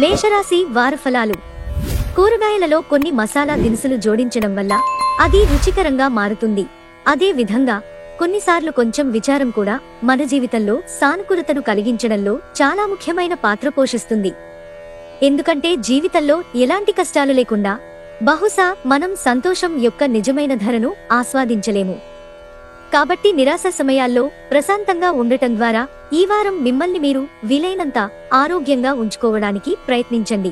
మేషరాశి వార ఫలాలు. కూరగాయలలో కొన్ని మసాలా దినుసులు జోడించడం వల్ల అది రుచికరంగా మారుతుంది. అదే విధంగా కొన్నిసార్లు కొంచెం విచారం కూడా మన జీవితంలో సానుకూలతను కలిగించడంలో చాలా ముఖ్యమైన పాత్ర పోషిస్తుంది. ఎందుకంటే జీవితంలో ఎలాంటి కష్టాలు లేకుండా బహుశా మనం సంతోషం యొక్క నిజమైన ధరను ఆస్వాదించలేము. కాబట్టి నిరాశ సమయాల్లో ప్రశాంతంగా ఉండటం ద్వారా ఈ వారం మిమ్మల్ని మీరు వీలైనంత ఆరోగ్యంగా ఉంచుకోవడానికి ప్రయత్నించండి.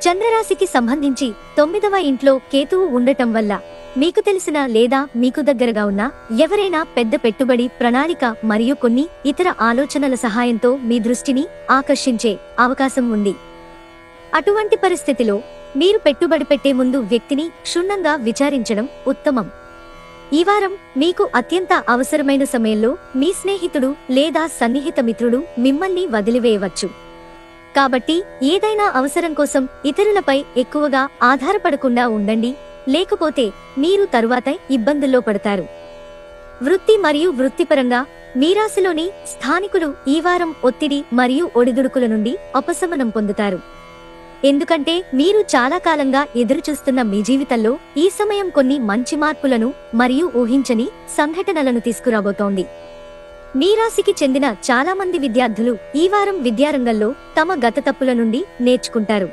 చంద్రరాశికి సంబంధించి 9వ ఇంట్లో కేతువు ఉండటం వల్ల మీకు తెలిసిన లేదా మీకు దగ్గరగా ఉన్న ఎవరైనా పెద్ద పెట్టుబడి ప్రణాళిక మరియు కొన్ని ఇతర ఆలోచనల సహాయంతో మీ దృష్టిని ఆకర్షించే అవకాశం ఉంది. అటువంటి పరిస్థితిలో మీరు పెట్టుబడి పెట్టే ముందు వ్యక్తిని క్షుణ్ణంగా విచారించడం ఉత్తమం. ఈ వారం మీకు అత్యంత అవసరమైన సమయంలో మీ స్నేహితుడు లేదా సన్నిహిత మిత్రుడు మిమ్మల్ని వదిలివేయవచ్చు. కాబట్టి ఏదైనా అవసరం కోసం ఇతరులపై ఎక్కువగా ఆధారపడకుండా ఉండండి, లేకపోతే మీరు తరువాత ఇబ్బందుల్లో పడతారు. వృత్తి మరియు వృత్తిపరంగా మీ రాశిలోని స్థానికులు ఈ వారం ఒత్తిడి మరియు ఒడిదుడుకుల నుండి ఉపశమనం పొందుతారు. ఎందుకంటే మీరు చాలా కాలంగా ఎదురుచూస్తున్న మీ జీవితంలో ఈ సమయం కొన్ని మంచి మార్పులను మరియు ఊహించని సంఘటనలను తీసుకురాబోతోంది. మీ రాశికి చెందిన చాలా మంది విద్యార్థులు ఈ వారం విద్యారంగంలో తమ గత తప్పుల నుండి నేర్చుకుంటారు.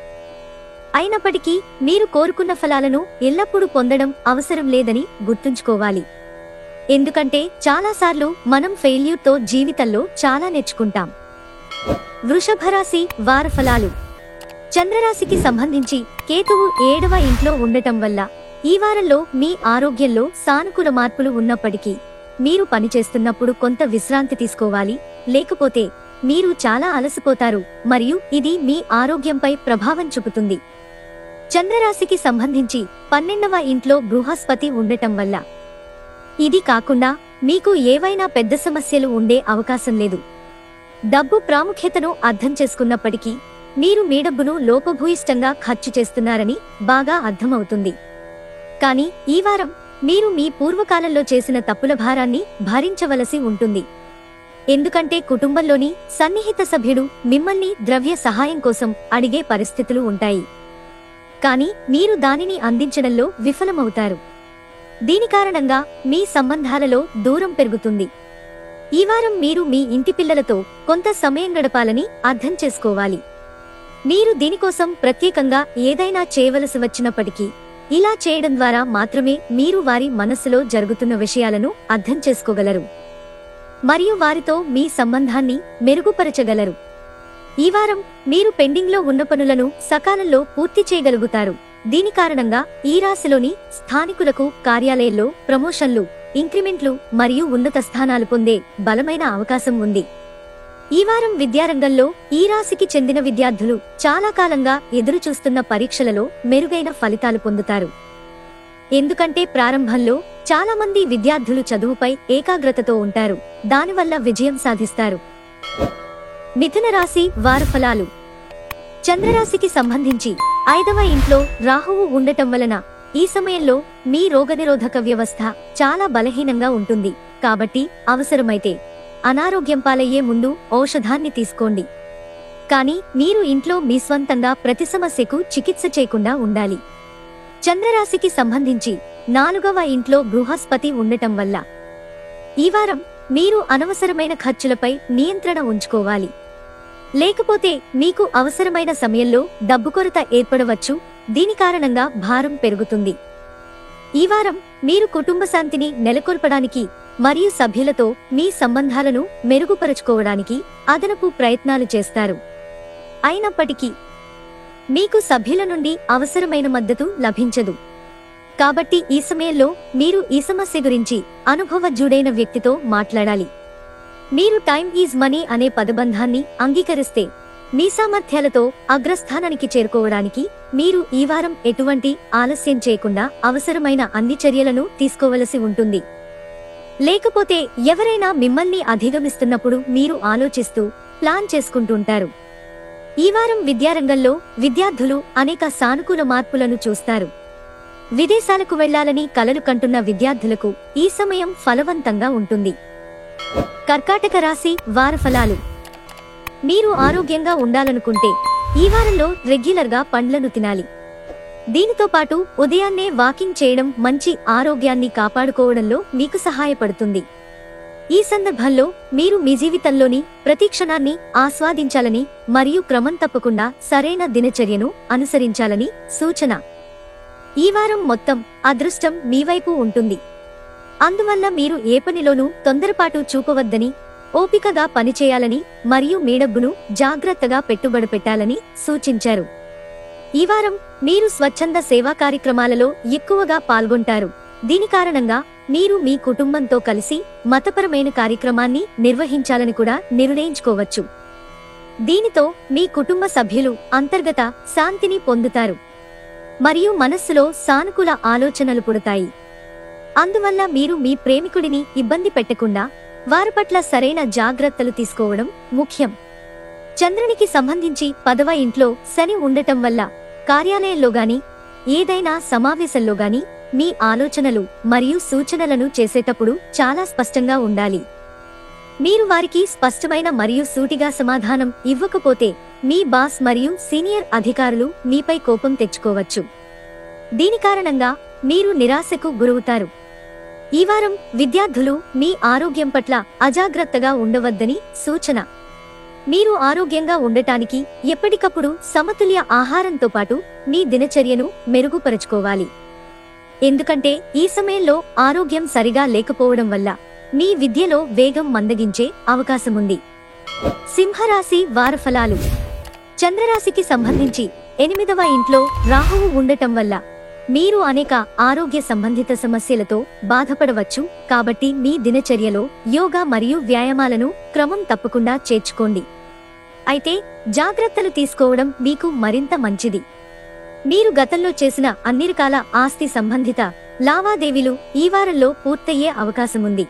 అయినప్పటికీ మీరు కోరుకున్న ఫలాలను ఎల్లప్పుడూ పొందడం అవసరం లేదని గుర్తుంచుకోవాలి. ఎందుకంటే చాలాసార్లు మనం ఫెయిల్యూర్తో జీవితంలో చాలా నేర్చుకుంటాం. వృషభ రాశి వార ఫలాలు. చంద్రరాశికి సంబంధించి కేతువు 7వ ఇంట్లో ఉండటం వల్ల ఈ వారంలో మీ ఆరోగ్యంలో సానుకూల మార్పులు ఉన్నప్పటికీ మీరు పనిచేస్తున్నప్పుడు కొంత విశ్రాంతి తీసుకోవాలి, లేకపోతే మీరు చాలా అలసిపోతారు మరియు ఇది మీ ఆరోగ్యంపై ప్రభావం చూపుతుంది. చంద్రరాశికి సంబంధించి 12వ ఇంట్లో బృహస్పతి ఉండటం వల్ల ఇది కాకుండా మీకు ఏవైనా పెద్ద సమస్యలు ఉండే అవకాశం లేదు. డబ్బు ప్రాముఖ్యతను అర్థం చేసుకున్నప్పటికీ మీరు మీ డబ్బును లోపభూయిష్టంగా ఖర్చు చేస్తున్నారని బాగా అర్థమవుతుంది. కానీ ఈ వారం మీరు మీ పూర్వకాలంలో చేసిన తప్పుల భారాన్ని భరించవలసి ఉంటుంది. ఎందుకంటే కుటుంబంలోని సన్నిహిత సభ్యుడు మిమ్మల్ని ద్రవ్య సహాయం కోసం అడిగే పరిస్థితులు ఉంటాయి, కానీ మీరు దానిని అందించడంలో విఫలమవుతారు. దీని కారణంగా మీ సంబంధాలలో దూరం పెరుగుతుంది. ఈ వారం మీరు మీ ఇంటి పిల్లలతో కొంత సమయం గడపాలని అర్థం చేసుకోవాలి. మీరు దీనికోసం ప్రత్యేకంగా ఏదైనా చేయవలసి వచ్చినప్పటికీ ఇలా చేయడం ద్వారా మాత్రమే మీరు వారి మనస్సులో జరుగుతున్న విషయాలను అర్థం చేసుకోగలరు మరియు వారితో మీ సంబంధాన్ని మెరుగుపరచగలరు. ఈ వారం మీరు పెండింగ్లో ఉన్న పనులను సకాలంలో పూర్తి చేయగలుగుతారు. దీని కారణంగా ఈ రాశిలోని స్థానికులకు కార్యాలయంలో ప్రమోషన్లు, ఇంక్రిమెంట్లు మరియు ఉన్నత స్థానాలు పొందే బలమైన అవకాశం ఉంది. ఈ వారం విద్యారంగంలో ఈ రాశికి చెందిన విద్యార్థులు చాలా కాలంగా ఎదురుచూస్తున్న పరీక్షలలో మెరుగైన ఫలితాలు పొందుతారు. ఎందుకంటే ప్రారంభంలో చాలా మంది విద్యార్థులు చదువుపై ఏకాగ్రతతో ఉంటారు, దానివల్ల విజయం సాధిస్తారు. మిథున రాశి వార ఫలాలు. చంద్రరాశికి సంబంధించి 5వ ఇంట్లో రాహువు ఉండటం వలన ఈ సమయంలో మీ రోగనిరోధక వ్యవస్థ చాలా బలహీనంగా ఉంటుంది. కాబట్టి అవసరమైతే అనారోగ్యం పాలయ్యే ముందు ఔషధాన్ని తీసుకోండి. కానీ మీరు ఇంట్లో మీ స్వంతంగా ప్రతి సమస్యకు చికిత్స చేయకుండా ఉండాలి. చంద్రరాశికి సంబంధించి 4వ ఇంట్లో బృహస్పతి ఉండటం వల్ల ఈ వారం మీరు అనవసరమైన ఖర్చులపై నియంత్రణ ఉంచుకోవాలి, లేకపోతే మీకు అవసరమైన సమయంలో డబ్బు కొరత ఏర్పడవచ్చు. దీని కారణంగా భారం పెరుగుతుంది. ఈ వారం మీరు కుటుంబ శాంతిని నెలకొల్పడానికి మరియు సభ్యులతో మీ సంబంధాలను మెరుగుపరుచుకోవడానికి అదనపు ప్రయత్నాలు చేస్తారు. అయినప్పటికీ మీకు సభ్యుల నుండి అవసరమైన మద్దతు లభించదు. కాబట్టి ఈ సమయంలో మీరు ఈ సమస్య గురించి అనుభవజ్ఞుడైన వ్యక్తితో మాట్లాడాలి. మీరు టైం ఈజ్ మనీ అనే పదబంధాన్ని అంగీకరిస్తే మీ సామర్థ్యాలతో అగ్రస్థానానికి చేరుకోవడానికి మీరు ఈ వారం ఎటువంటి ఆలస్యం చేయకుండా అవసరమైన అన్ని చర్యలను తీసుకోవలసి ఉంటుంది. లేకపోతే ఎవరైనా మిమ్మల్ని అధిగమిస్తున్నప్పుడు మీరు ఆలోచిస్తూ ప్లాన్ చేసుకుంటుంటారు. ఈ వారం విద్యారంగంలో విద్యార్థులు అనేక సానుకూల మార్పులను చూస్తారు. విదేశాలకు వెళ్లాలని కలలు కంటున్న విద్యార్థులకు ఈ సమయం ఫలవంతంగా ఉంటుంది. కర్కాటక రాశి వార ఫలాలు. మీరు ఆరోగ్యంగా ఉండాలనుకుంటే ఈ వారంలో రెగ్యులర్గా పండ్లను తినాలి. దీనితో పాటు ఉదయాన్నే వాకింగ్ చేయడం మంచి ఆరోగ్యాన్ని కాపాడుకోవడంలో మీకు సహాయపడుతుంది. ఈ సందర్భంలో మీరు మీ జీవితంలోని ప్రతి క్షణాన్ని ఆస్వాదించాలని మరియు క్రమం తప్పకుండా సరైన దినచర్యను అనుసరించాలని సూచన. ఈ వారం మొత్తం అదృష్టం మీ వైపు ఉంటుంది. అందువల్ల మీరు ఏ పనిలోనూ తొందరపాటు చూపవద్దని, ఓపికగా పనిచేయాలని మరియు మీ డబ్బును జాగ్రత్తగా పెట్టుబడి పెట్టాలని సూచించారు. ఈ వారం మీరు స్వచ్ఛంద సేవా కార్యక్రమాలలో ఎక్కువగా పాల్గొంటారు. దీని కారణంగా మీరు మీ కుటుంబంతో కలిసి మతపరమైన కార్యక్రమాన్ని నిర్వహించాలని కూడా నిర్ణయించుకోవచ్చు. దీనితో మీ కుటుంబ సభ్యులు అంతర్గత శాంతిని పొందుతారు మరియు మనస్సులో సానుకూల ఆలోచనలు పుడతాయి. అందువల్ల మీరు మీ ప్రేమికుడిని ఇబ్బంది పెట్టకుండా వారి పట్ల సరైన జాగ్రత్తలు తీసుకోవడం ముఖ్యం. చంద్రునికి సంబంధించి 10వ ఇంట్లో శని ఉండటం వల్ల కార్యాలయంలో గాని ఏదైనా సమావేశంలో గాని మీ ఆలోచనలు మరియు సూచనలను చేసేటప్పుడు చాలా స్పష్టంగా ఉండాలి. మీరు వారికి స్పష్టమైన మరియు సూటిగా సమాధానం ఇవ్వకపోతే మీ బాస్ మరియు సీనియర్ అధికారులు మీపై కోపం తెచ్చుకోవచ్చు. దీని కారణంగా మీరు నిరాశకు గురవుతారు. ఈ వారం విద్యార్థులు మీ ఆరోగ్యం పట్ల అజాగ్రత్తగా ఉండవద్దని సూచన. మీరు ఆరోగ్యంగా ఉండటానికి ఎప్పటికప్పుడు సమతుల్య ఆహారంతో పాటు మీ దినచర్యను మెరుగుపరుచుకోవాలి. ఎందుకంటే ఈ సమయంలో ఆరోగ్యం సరిగా లేకపోవడం వల్ల మీ విద్యలో వేగం మందగించే అవకాశముంది. సింహరాశి వారఫలాలు. చంద్రరాశికి సంబంధించి 8వ ఇంట్లో రాహువు ఉండటం వల్ల మీరు అనేక ఆరోగ్య సంబంధిత సమస్యలతో బాధపడవచ్చు. కాబట్టి మీ దినచర్యలో యోగా మరియు వ్యాయామాలను క్రమం తప్పకుండా చేర్చుకోండి. అయితే జాగ్రత్తలు తీసుకోవడం మీకు మరింత మంచిది. మీరు గతంలో చేసిన అన్ని రకాల ఆస్తి సంబంధిత లావాదేవీలు ఈ వారంలో పూర్తయ్యే అవకాశముంది.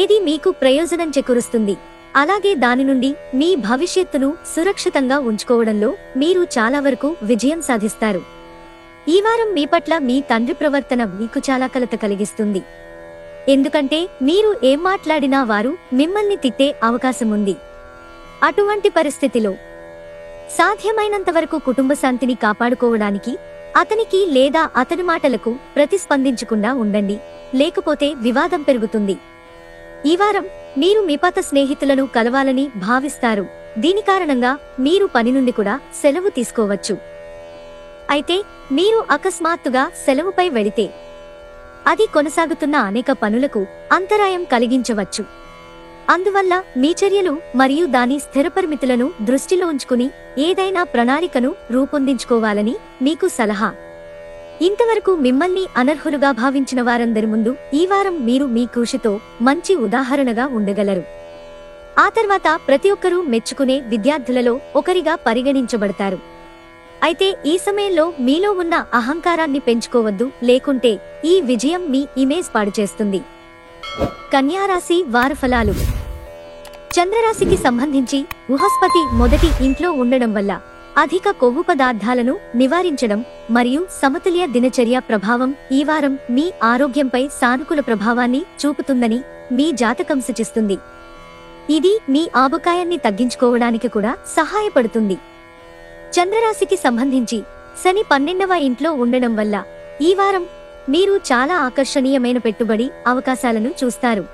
ఏది మీకు ప్రయోజనం చేకూరుస్తుంది. అలాగే దాని నుండి మీ భవిష్యత్తును సురక్షితంగా ఉంచుకోవడంలో మీరు చాలా వరకు విజయం సాధిస్తారు. ఈ వారం మీ పట్ల మీ తండ్రి ప్రవర్తన మీకు చాలా కలత కలిగిస్తుంది. ఎందుకంటే మీరు ఏం మాట్లాడినా వారు మిమ్మల్ని తిట్టే అవకాశముంది. అటువంటి పరిస్థితిలో సాధ్యమైనంత వరకు కుటుంబ శాంతిని కాపాడుకోవడానికి అతనికి లేదా అతని మాటలకు ప్రతిస్పందించకుండా ఉండండి, లేకపోతే వివాదం పెరుగుతుంది. ఈ వారం మీరు మీ పాత స్నేహితులను కలవాలని భావిస్తారు. దీని కారణంగా మీరు పని నుండి కూడా సెలవు తీసుకోవచ్చు. అయితే మీరు అకస్మాత్తుగా సెలవుపై వెళితే అది కొనసాగుతున్న అనేక పనులకు అంతరాయం కలిగించవచ్చు. అందువల్ల మీ చర్యలు మరియు దాని స్థిర పరిమితులను దృష్టిలో ఉంచుకుని ఏదైనా ప్రణాళికను రూపొందించుకోవాలని మీకు సలహా. ఇంతవరకు మిమ్మల్ని అనర్హులుగా భావించిన వారందరి ముందు ఈ వారం మీరు మీ కృషితో మంచి ఉదాహరణగా ఉండగలరు. ఆ తర్వాత ప్రతి ఒక్కరూ మెచ్చుకునే విద్యార్థులలో ఒకరిగా పరిగణించబడతారు. అయితే ఈ సమయంలో మీలో ఉన్న అహంకారాన్ని పెంచుకోవద్దు, లేకుంటే ఈ విజయం మీ ఇమేజ్ పాడు చేస్తుంది. కన్యారాశి వారఫలాలు. చంద్రరాశికి సంబంధించి బృహస్పతి మొదటి ఇంట్లో ఉండడం వల్ల అధిక కొవ్వు పదార్థాలను నివారించడం మరియు సమతుల్య దినచర్య ప్రభావం ఈ వారం మీ ఆరోగ్యంపై సానుకూల ప్రభావాన్ని చూపుతుందని మీ జాతకం సూచిస్తుంది. ఇది మీ ఆబకాయాన్ని తగ్గించుకోవడానికి కూడా సహాయపడుతుంది. చంద్రరాశికి సంబంధించి శని 12వ ఇంట్లో ఉండడం వల్ల ఈ వారం మీరు చాలా ఆకర్షణీయమైన పెట్టుబడి అవకాశాలను చూస్తారు.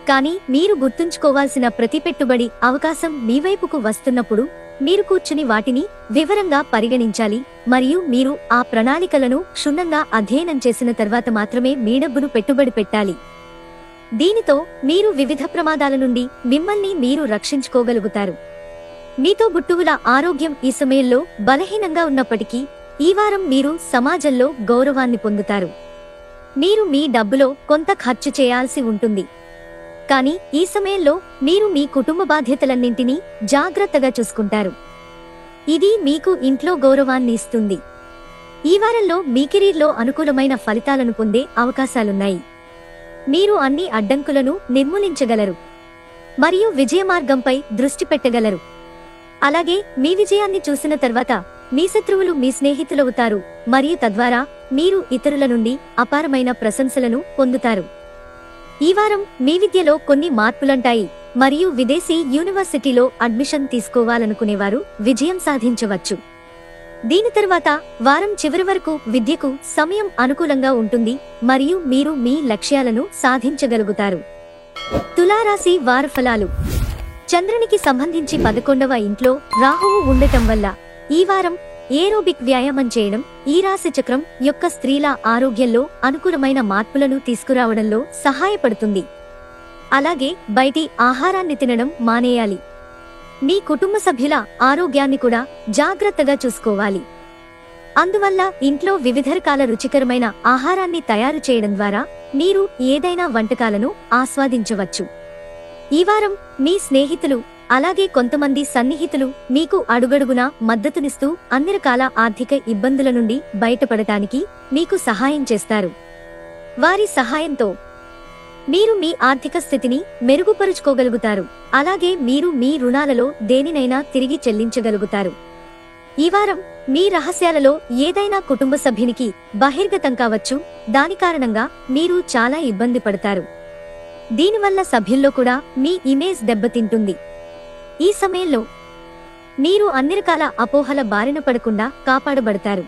కానీ మీరు గుర్తుంచుకోవాల్సిన ప్రతి పెట్టుబడి అవకాశం మీ వైపుకు వస్తున్నప్పుడు మీరు కూర్చుని వాటిని వివరంగా పరిగణించాలి మరియు మీరు ఆ ప్రణాళికలను క్షుణ్ణంగా అధ్యయనం చేసిన తర్వాత మాత్రమే మీ డబ్బును పెట్టుబడి పెట్టాలి. దీనితో మీరు వివిధ ప్రమాదాల నుండి మిమ్మల్ని మీరు రక్షించుకోగలుగుతారు. మీతో బుట్టువుల ఆరోగ్యం ఈ సమయంలో బలహీనంగా ఉన్నప్పటికీ ఈ వారం మీరు సమాజంలో గౌరవాన్ని పొందుతారు. మీరు మీ డబ్బులో కొంత ఖర్చు చేయాల్సి ఉంటుంది. కానీ ఈ సమయంలో మీరు మీ కుటుంబ బాధ్యతలన్నింటినీ జాగ్రత్తగా చూసుకుంటారు. ఇది మీకు ఇంట్లో గౌరవాన్ని ఇస్తుంది. ఈ వారంలో మీ కెరీర్లో అనుకూలమైన ఫలితాలను పొందే అవకాశాలున్నాయి. మీరు అన్ని అడ్డంకులను నిర్మూలించగలరు మరియు విజయమార్గంపై దృష్టి పెట్టగలరు. అలాగే మీ విజయాన్ని చూసిన తర్వాత మీ శత్రువులు మీ స్నేహితులవుతారు మరియు తద్వారా మీరు ఇతరుల నుండి అపారమైన ప్రశంసలను పొందుతారు. ఈ వారం మీ విద్యలో కొన్ని మార్పులుంటాయి. మరియు విదేశీ యూనివర్సిటీలో అడ్మిషన్ తీసుకోవాలనుకునేవారు విజయం సాధించవచ్చు. దీని తర్వాత వారం చివరి వరకు విద్యకు సమయం అనుకూలంగా ఉంటుంది మరియు మీరు మీ లక్ష్యాలను సాధించగలుగుతారు. తులారాశి వార ఫలాలు. చంద్రునికి సంబంధించి 11వ ఇంట్లో రాహువు ఉండటం వల్ల ఈ వారం ఏరోబిక్ వ్యాయామం చేయడం ఈ రాశి చక్రం యొక్క స్త్రీల ఆరోగ్యంలో అనుకూలమైన మార్పులను తీసుకురావడంలో సహాయపడుతుంది. అలాగే బయటి ఆహారాన్ని తినడం మానేయాలి. మీ కుటుంబ సభ్యుల ఆరోగ్యాన్ని కూడా జాగ్రత్తగా చూసుకోవాలి. అందువల్ల ఇంట్లో వివిధ రకాల రుచికరమైన ఆహారాన్ని తయారు చేయడం ద్వారా మీరు ఏదైనా వంటకాలను ఆస్వాదించవచ్చు. ఈ వారం మీ స్నేహితులు అలాగే కొంతమంది సన్నిహితులు మీకు అడుగడుగునా మద్దతునిస్తూ అన్ని రకాల ఆర్థిక ఇబ్బందుల నుండి బయటపడటానికి మీకు సహాయం చేస్తారు. వారి సహాయంతో మీరు మీ ఆర్థిక స్థితిని మెరుగుపరుచుకోగలుగుతారు. అలాగే మీరు మీ రుణాలలో దేనినైనా తిరిగి చెల్లించగలుగుతారు. ఈ వారం మీ రహస్యాలలో ఏదైనా కుటుంబ సభ్యునికి బహిర్గతం కావచ్చు. దాని కారణంగా మీరు చాలా ఇబ్బంది పడతారు. దీనివల్ల సభ్యుల్లో కూడా మీ ఇమేజ్ దెబ్బతింటుంది. ఈ సమయంలో మీరు అన్ని రకాల అపోహల బారిన పడకుండా కాపాడబడతారు.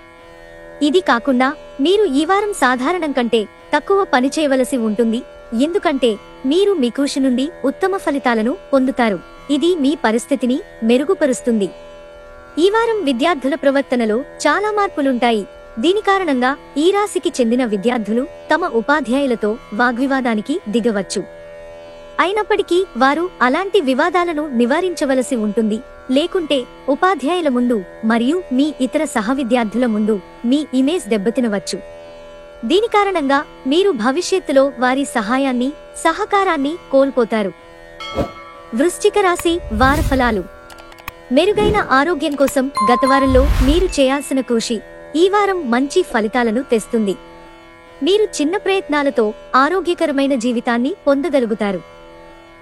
ఇది కాకుండా మీరు ఈ వారం సాధారణం కంటే తక్కువ పని చేయవలసి ఉంటుంది. ఎందుకంటే మీరు మీ కృషి నుండి ఉత్తమ ఫలితాలను పొందుతారు. ఇది మీ పరిస్థితిని మెరుగుపరుస్తుంది. ఈ వారం విద్యార్థుల ప్రవర్తనలో చాలా మార్పులుంటాయి. దీని కారణంగా ఈ రాశికి చెందిన విద్యార్థులు తమ ఉపాధ్యాయులతో వాగ్వివాదానికి దిగవచ్చు. అయినప్పటికీ వారు అలాంటి వివాదాలను నివారించవలసి ఉంటుంది. లేకుంటే ఉపాధ్యాయుల ముందు మరియు మీ ఇతర సహవిద్యార్థుల ముందు మీ ఇమేజ్ దెబ్బతినవచ్చు. దీని కారణంగా మీరు భవిష్యత్తులో వారి సహాయాన్ని సహకారాన్ని కోల్పోతారు. వృశ్చిక రాశి వార ఫలాలు. మెరుగైన ఆరోగ్యం కోసం గత వారంలో మీరు చేయాల్సిన కృషి ఈ వారం మంచి ఫలితాలను తెస్తుంది. మీరు చిన్న ప్రయత్నాలతో ఆరోగ్యకరమైన జీవితాన్ని పొందగలుగుతారు.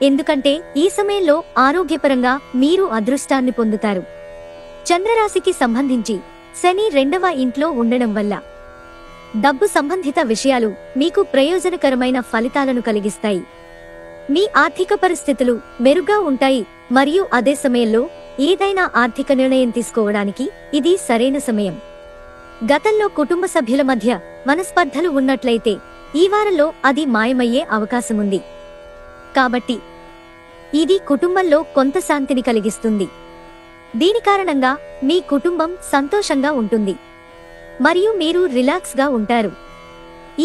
ఎందుకంటే ఈ సమయంలో ఆరోగ్యపరంగా మీరు అదృష్టాన్ని పొందుతారు. చంద్రరాశికి సంబంధించి శని 2వ ఇంట్లో ఉండడం వల్ల డబ్బు సంబంధిత విషయాలు మీకు ప్రయోజనకరమైన ఫలితాలను కలిగిస్తాయి. మీ ఆర్థిక పరిస్థితులు మెరుగ్గా ఉంటాయి మరియు అదే సమయంలో ఏదైనా ఆర్థిక నిర్ణయం తీసుకోవడానికి ఇది సరైన సమయం. గతంలో కుటుంబ సభ్యుల మధ్య మనస్పర్ధలు ఉన్నట్లయితే ఈ వారంలో అది మాయమయ్యే అవకాశముంది. కాబట్టి ఇది కుటుంబంలో కొంత శాంతిని కలిగిస్తుంది. దీని కారణంగా మీ కుటుంబం సంతోషంగా ఉంటుంది మరియు మీరు రిలాక్స్ గా ఉంటారు.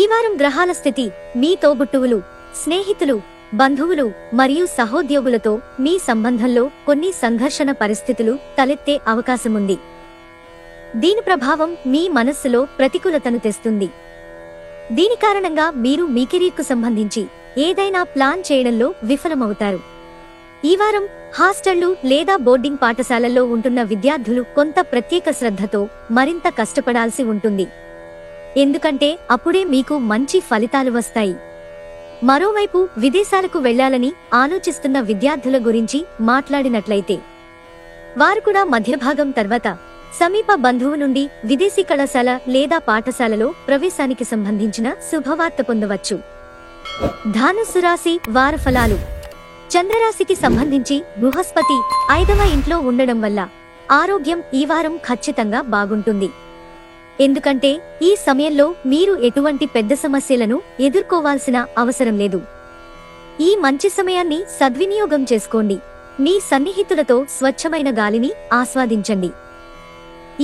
ఈ వారం గ్రహాల స్థితి మీ తోబుట్టువులు, స్నేహితులు, బంధువులు మరియు సహోద్యోగులతో మీ సంబంధంలో కొన్ని సంఘర్షణ పరిస్థితులు తలెత్తే అవకాశముంది. దీని ప్రభావం మీ మనస్సులో ప్రతికూలతను తెస్తుంది. దీని కారణంగా మీరు మీ కెరీర్కు సంబంధించి ఏదైనా ప్లాన్ చేయడంలో విఫలమవుతారు. ఈ వారం హాస్టళ్లు లేదా బోర్డింగ్ పాఠశాలల్లో ఉంటున్న విద్యార్థులు కొంత ప్రత్యేక శ్రద్ధతో మరింత కష్టపడాల్సి ఉంటుంది. ఎందుకంటే అప్పుడే మీకు మంచి ఫలితాలు వస్తాయి. మరోవైపు విదేశాలకు వెళ్లాలని ఆలోచిస్తున్న విద్యార్థుల గురించి మాట్లాడినట్లయితే వారు కూడా మధ్యభాగం తర్వాత సమీప బంధువు నుండి విదేశీ కళాశాల లేదా పాఠశాలలో ప్రవేశానికి సంబంధించిన శుభవార్త పొందవచ్చు. ధనుస్సు రాశి వార ఫలాలు. చంద్రరాశికి సంబంధించి బృహస్పతి 5వ ఇంట్లో ఉండడం వల్ల ఆరోగ్యం ఈ వారం ఖచ్చితంగా బాగుంటుంది. ఎందుకంటే ఈ సమయంలో మీరు ఎటువంటి పెద్ద సమస్యలను ఎదుర్కోవాల్సిన అవసరం లేదు. ఈ మంచి సమయాన్ని సద్వినియోగం చేసుకోండి. మీ సన్నిహితులతో స్వచ్ఛమైన గాలిని ఆస్వాదించండి.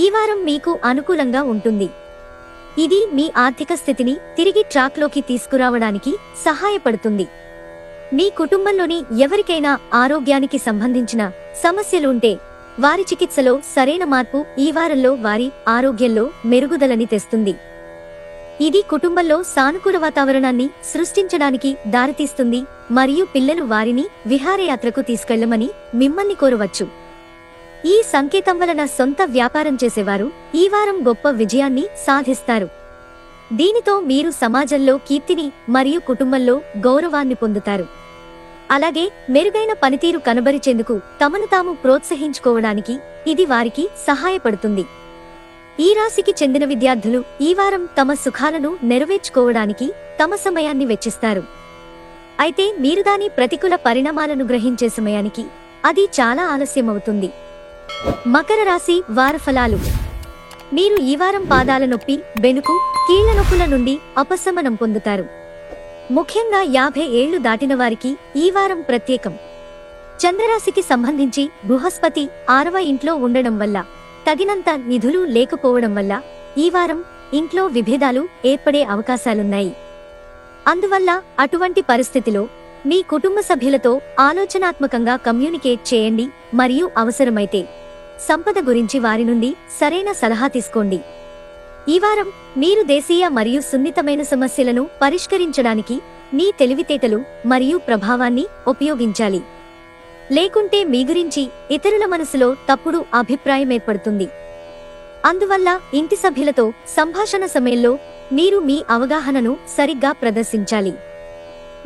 ఈ వారం మీకు అనుకూలంగా ఉంటుంది. ఇది మీ ఆర్థిక స్థితిని తిరిగి ట్రాక్లోకి తీసుకురావడానికి సహాయపడుతుంది. మీ కుటుంబంలోని ఎవరికైనా ఆరోగ్యానికి సంబంధించిన సమస్యలుంటే వారి చికిత్సలో సరైన మార్పు ఈ వారంలో వారి ఆరోగ్యంలో మెరుగుదలని తెస్తుంది. ఇది కుటుంబంలో సానుకూల వాతావరణాన్ని సృష్టించడానికి దారితీస్తుంది మరియు పిల్లలు వారిని విహారయాత్రకు తీసుకెళ్లమని మిమ్మల్ని కోరవచ్చు. ఈ సంకేతం వలన సొంత వ్యాపారం చేసేవారు ఈ వారం గొప్ప విజయాన్ని సాధిస్తారు. దీనితో మీరు సమాజంలో కీర్తిని మరియు కుటుంబంలో గౌరవాన్ని పొందుతారు. అలాగే మెరుగైన పనితీరు కనబరిచేందుకు తమను తాము ప్రోత్సహించుకోవడానికి ఇది వారికి సహాయపడుతుంది. ఈ రాశికి చెందిన విద్యార్థులు ఈ వారం తమ సుఖాలను నెరవేర్చుకోవడానికి తమ సమయాన్ని వెచ్చిస్తారు. అయితే మీరు దాని ప్రతికూల పరిణామాలను గ్రహించే సమయానికి అది చాలా ఆలస్యమవుతుంది. మకర రాశి వార ఫలాలు. మీరు ఈ వారం పాదాల నొప్పి, బెనుకు, కీళ్ల నొప్పుల నుండి ఉపశమనం పొందుతారు. ముఖ్యంగా 50 ఏళ్లు దాటిన వారికి ఈ వారం ప్రత్యేకం. చంద్రరాశికి సంబంధించి బృహస్పతి 6వ ఇంట్లో ఉండడం వల్ల, తగినంత నిధులు లేకపోవడం వల్ల ఈ వారం ఇంట్లో విభేదాలు ఏర్పడే అవకాశాలున్నాయి. అందువల్ల అటువంటి పరిస్థితిలో మీ కుటుంబ సభ్యులతో ఆలోచనాత్మకంగా కమ్యూనికేట్ చేయండి మరియు అవసరమైతే సంపద గురించి వారి నుండి సరైన సలహా తీసుకోండి. ఈ వారం మీరు దేశీయ మరియు సున్నితమైన సమస్యలను పరిష్కరించడానికి మీ తెలివితేటలు మరియు ప్రభావాన్ని ఉపయోగించాలి. లేకుంటే మీ గురించి ఇతరుల మనసులో తప్పుడు అభిప్రాయం ఏర్పడుతుంది. అందువల్ల ఇంటి సభ్యులతో సంభాషణ సమయంలో మీరు మీ అవగాహనను సరిగ్గా ప్రదర్శించాలి.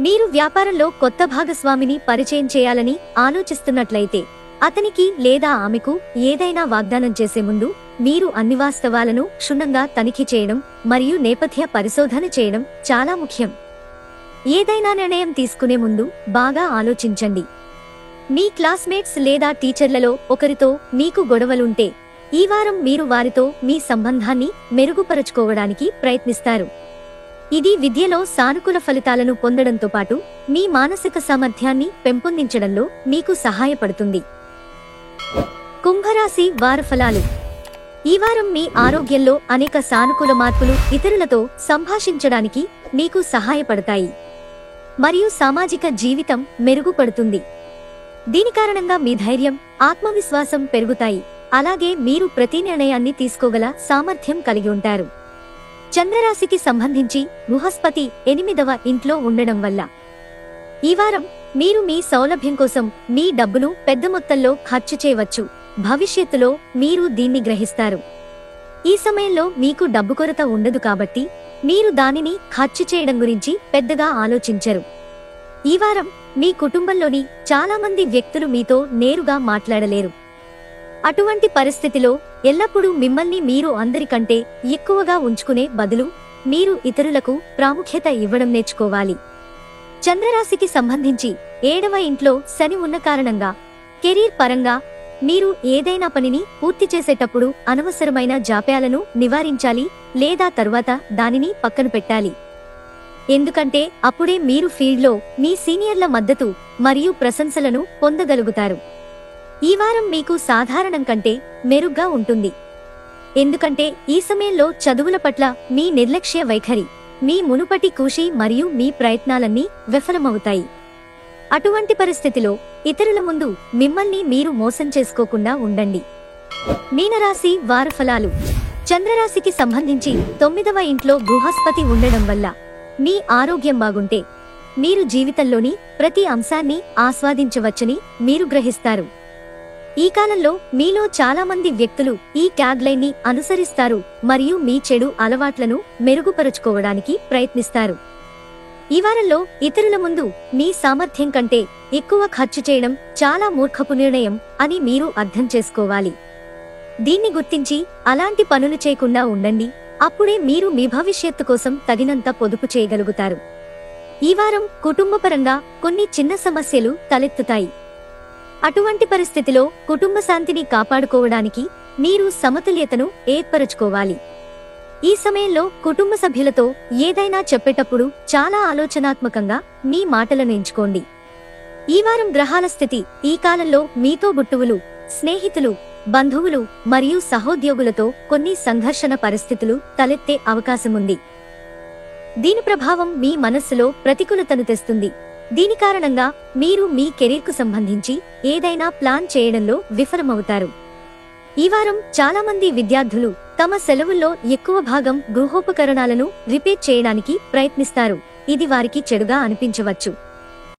మీరు వ్యాపారంలో కొత్త భాగస్వామిని పరిచయం చేయాలని ఆలోచిస్తున్నట్లయితే అతనికి లేదా ఆమెకు ఏదైనా వాగ్దానం చేసే ముందు మీరు అన్ని వాస్తవాలను క్షుణ్ణంగా తనిఖీ చేయడం మరియు నేపథ్య పరిశోధన చేయడం చాలా ముఖ్యం. ఏదైనా నిర్ణయం తీసుకునే ముందు బాగా ఆలోచించండి. మీ క్లాస్మేట్స్ లేదా టీచర్లలో ఒకరితో మీకు గొడవలుంటే ఈ వారం మీరు వారితో మీ సంబంధాన్ని మెరుగుపరచుకోవడానికి ప్రయత్నిస్తారు. ఇది విద్యలో సానుకూల ఫలితాలను పొందడంతో పాటు మీ మానసిక సామర్థ్యాన్ని పెంపొందించడంలో మీకు సహాయపడుతుంది. కుంభరాశి వార ఫలాలు. ఈ వారం మీ ఆరోగ్యంలో అనేక సానుకూల మార్పులు ఇతరులతో సంభాషించడానికి మీకు సహాయపడతాయి మరియు సామాజిక జీవితం మెరుగుపడుతుంది. దీని కారణంగా మీ ధైర్యం, ఆత్మవిశ్వాసం పెరుగుతాయి. అలాగే మీరు ప్రతి నిర్ణయాన్ని తీసుకోగల సామర్థ్యం కలిగి ఉంటారు. చంద్రరాశికి సంబంధించి బృహస్పతి 8వ ఇంట్లో ఉండడం వల్ల ఈ వారం మీరు మీ సౌలభ్యం కోసం మీ డబ్బును పెద్ద మొత్తంలో ఖర్చు చేయవచ్చు. భవిష్యత్తులో మీరు దీన్ని గ్రహిస్తారు. ఈ సమయంలో మీకు డబ్బు కొరత ఉండదు కాబట్టి మీరు దానిని ఖర్చు చేయడం గురించి పెద్దగా ఆలోచించరు. ఈ వారం మీ కుటుంబంలోని చాలా మంది వ్యక్తులు మీతో నేరుగా మాట్లాడలేరు. అటువంటి పరిస్థితిలో ఎల్లప్పుడూ మిమ్మల్ని మీరు అందరికంటే ఎక్కువగా ఉంచుకునే బదులు మీరు ఇతరులకు ప్రాముఖ్యత ఇవ్వడం నేర్చుకోవాలి. చంద్రరాశికి సంబంధించి 7వ ఇంట్లో శని ఉన్న కారణంగా కెరీర్ పరంగా మీరు ఏదైనా పనిని పూర్తి చేసేటప్పుడు అనవసరమైన జాప్యాలను నివారించాలి లేదా తరువాత దానిని పక్కన పెట్టాలి. ఎందుకంటే అప్పుడే మీరు ఫీల్డ్లో మీ సీనియర్ల మద్దతు మరియు ప్రశంసలను పొందగలుగుతారు. ఈ వారం మీకు సాధారణం కంటే మెరుగ్గా ఉంటుంది. ఎందుకంటే ఈ సమయంలో చదువుల పట్ల మీ నిర్లక్ష్య వైఖరి మీ మునుపటి కృషి మరియు మీ ప్రయత్నాలన్నీ విఫలమవుతాయి. అటువంటి పరిస్థితిలో ఇతరుల ముందు మిమ్మల్ని మీరు మోసం చేసుకోకుండా ఉండండి. మీనరాశి వార ఫలాలు. చంద్రరాశికి సంబంధించి 9వ ఇంట్లో బృహస్పతి ఉండడం వల్ల మీ ఆరోగ్యం బాగుంటే మీరు జీవితంలోని ప్రతి అంశాన్ని ఆస్వాదించవచ్చని మీరు గ్రహిస్తారు. ఈ కాలంలో మీలో చాలా మంది వ్యక్తులు ఈ ట్యాగ్ లైన్ ని అనుసరిస్తారు మరియు మీ చెడు అలవాట్లను మెరుగుపరుచుకోవడానికి ప్రయత్నిస్తారు. ఈ వారంలో ఇతరుల ముందు మీ సామర్థ్యం కంటే ఎక్కువ ఖర్చు చేయడం చాలా మూర్ఖపు నిర్ణయం అని మీరు అర్థం చేసుకోవాలి. దీన్ని గుర్తించి అలాంటి పనులు చేయకుండా ఉండండి. అప్పుడే మీరు మీ భవిష్యత్తు కోసం తగినంత పొదుపు చేయగలుగుతారు. ఈ వారం కుటుంబపరంగా కొన్ని చిన్న సమస్యలు తలెత్తుతాయి. అటువంటి పరిస్థితిలో కుటుంబ శాంతిని కాపాడుకోవడానికి మీరు సమతుల్యతను ఏర్పరచుకోవాలి. ఈ సమయంలో కుటుంబ సభ్యులతో ఏదైనా చెప్పేటప్పుడు చాలా ఆలోచనాత్మకంగా మీ మాటలను ఎంచుకోండి. ఈ వారం గ్రహాల స్థితి ఈ కాలంలో మీతో బుట్టువులు, స్నేహితులు, బంధువులు మరియు సహోద్యోగులతో కొన్ని సంఘర్షణ పరిస్థితులు తలెత్తే అవకాశముంది. దీని ప్రభావం మీ మనస్సులో ప్రతికూలతను తెస్తుంది. దీని కారణంగా మీరు మీ కెరీర్కు సంబంధించి ఏదైనా ప్లాన్ చేయడంలో విఫలమవుతారు. ఈ వారం చాలా మంది విద్యార్థులు తమ సెలవుల్లో ఎక్కువ భాగం గృహోపకరణాలను రిపేర్ చేయడానికి ప్రయత్నిస్తారు. ఇది వారికి చెడుగా అనిపించవచ్చు.